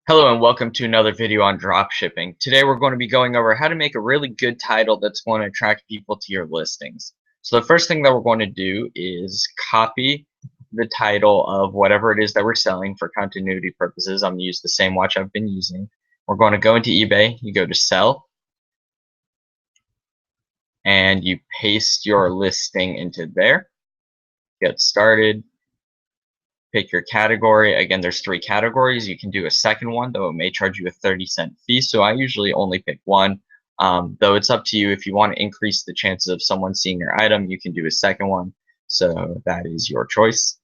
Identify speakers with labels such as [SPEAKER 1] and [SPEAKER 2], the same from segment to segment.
[SPEAKER 1] Hello and welcome to another video on dropshipping. Today we're going to be going over how to make a really good title that's going to attract people to your listings. So the first thing that we're going to do is copy the title of whatever it is that we're selling for continuity purposes. I'm going to use the same watch I've been using. We're going to go into eBay, you go to sell, and you paste your listing into there. Get started. Pick your category. Again, there's 3 categories. You can do a second one, though it may charge you a 30-cent fee. So I usually only pick one. Though it's up to you. If you want to increase the chances of someone seeing your item, you can do a second one. So that is your choice.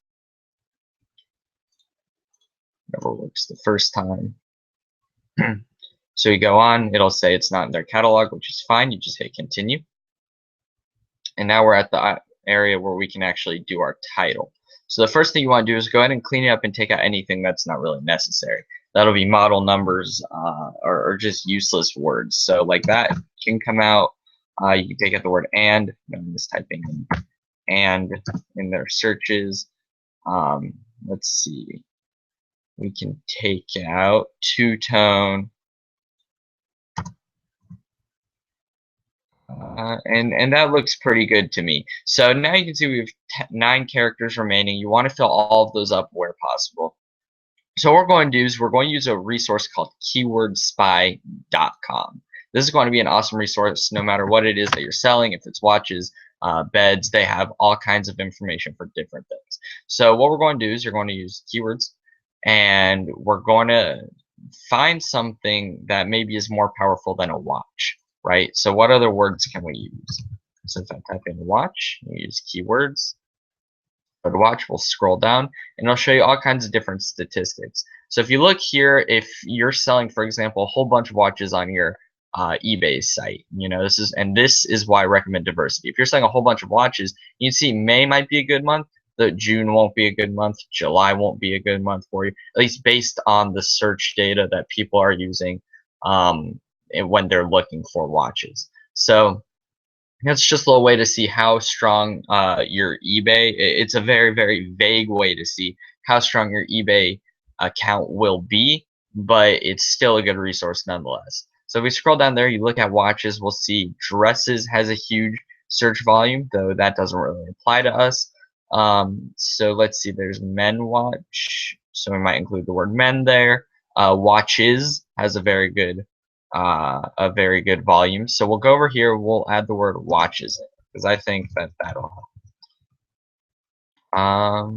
[SPEAKER 1] Never works the first time. So you go on. It'll say it's not in their catalog, which is fine. You just hit continue. And now we're at the area where we can actually do our title. So the first thing you want to do is go ahead and clean it up and take out anything that's not really necessary. That'll be model numbers or just useless words. So like that can come out. You can take out the word and. I'm just typing in and in their searches. Let's see. We can take out two-tone. And that looks pretty good to me. So now you can see we have 9 characters remaining. You want to fill all of those up where possible. So what we're going to do is we're going to use a resource called keywordspy.com. This is going to be an awesome resource no matter what it is that you're selling. If it's watches, beds, they have all kinds of information for different things. So what we're going to do is you're going to use keywords, and we're going to find something that maybe is more powerful than a watch. Right? So what other words can we use? So if I type in watch, we use keywords. Go to watch, we'll scroll down, and it'll show you all kinds of different statistics. So if you look here, if you're selling, for example, a whole bunch of watches on your eBay site, this is why I recommend diversity. If you're selling a whole bunch of watches, you can see May might be a good month, June won't be a good month, July won't be a good month for you, at least based on the search data that people are using when they're looking for watches. So that's just a little way to see how strong your eBay. It's a very, very vague way to see how strong your eBay account will be, but it's still a good resource nonetheless. So if we scroll down there, you look at watches, we'll see dresses has a huge search volume, though that doesn't really apply to us. So let's see, there's men watch, so we might include the word men there. Watches has a very good volume. So we'll go over here, we'll add the word watches in, because I think that'll help.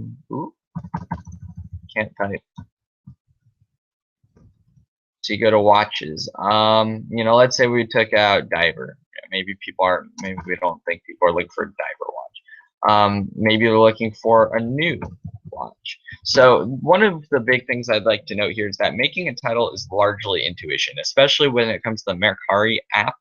[SPEAKER 1] Can't type. So you go to watches. Let's say we took out diver. Maybe we don't think people are looking for a diver watch. Maybe they're looking for a new watch. So one of the big things I'd like to note here is that making a title is largely intuition, especially when it comes to the Mercari app.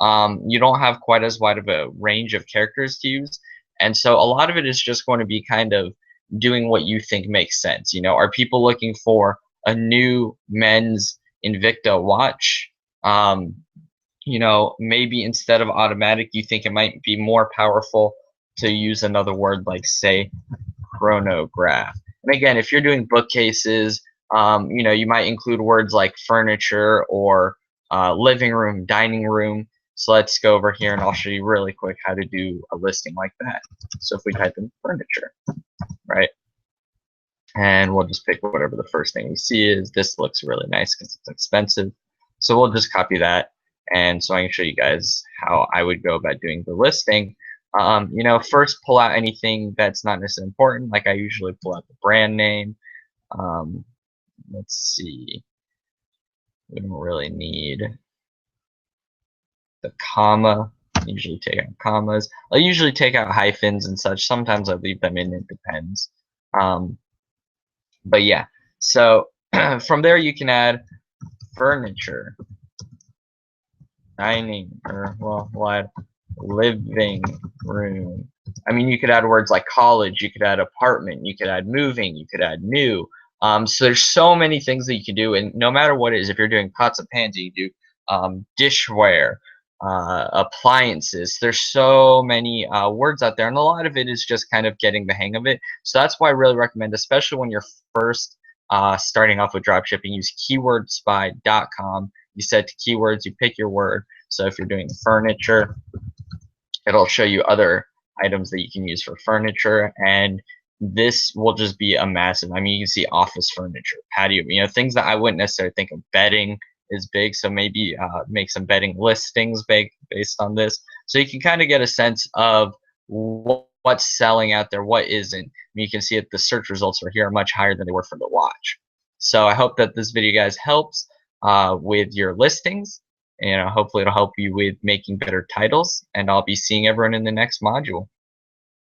[SPEAKER 1] You don't have quite as wide of a range of characters to use, and so a lot of it is just going to be kind of doing what you think makes sense. Are people looking for a new men's Invicta watch? Maybe instead of automatic, you think it might be more powerful to use another word like, say, chronograph. And again, if you're doing bookcases, you might include words like furniture or living room, dining room. So let's go over here and I'll show you really quick how to do a listing like that. So if we type in furniture, right? And we'll just pick whatever the first thing we see is. This looks really nice because it's expensive. So we'll just copy that. And so I can show you guys how I would go about doing the listing. First pull out anything that's not necessarily important. Like I usually pull out the brand name. Let's see. We don't really need the comma. I usually take out commas. I'll usually take out hyphens and such. Sometimes I leave them in. It depends. But yeah. So from there you can add furniture, dining, or we'll add living room. I mean, you could add words like college, you could add apartment, you could add moving, you could add new. So there's so many things that you can do, and no matter what it is, if you're doing pots and pans, you do dishware, appliances. There's so many words out there, and a lot of it is just kind of getting the hang of it. So that's why I really recommend, especially when you're first starting off with dropshipping, use keywordspy.com. You set to keywords, you pick your word. So if you're doing furniture, it'll show you other items that you can use for furniture, and this will just be a massive, I mean, you can see office furniture, patio, things that I wouldn't necessarily think of. Bedding is big, so maybe make some bedding listings based on this, so you can kind of get a sense of what's selling out there, what isn't. I mean, you can see that the search results for here are much higher than they were for the watch. So I hope that this video, guys, helps with your listings. Hopefully it'll help you with making better titles, and I'll be seeing everyone in the next module.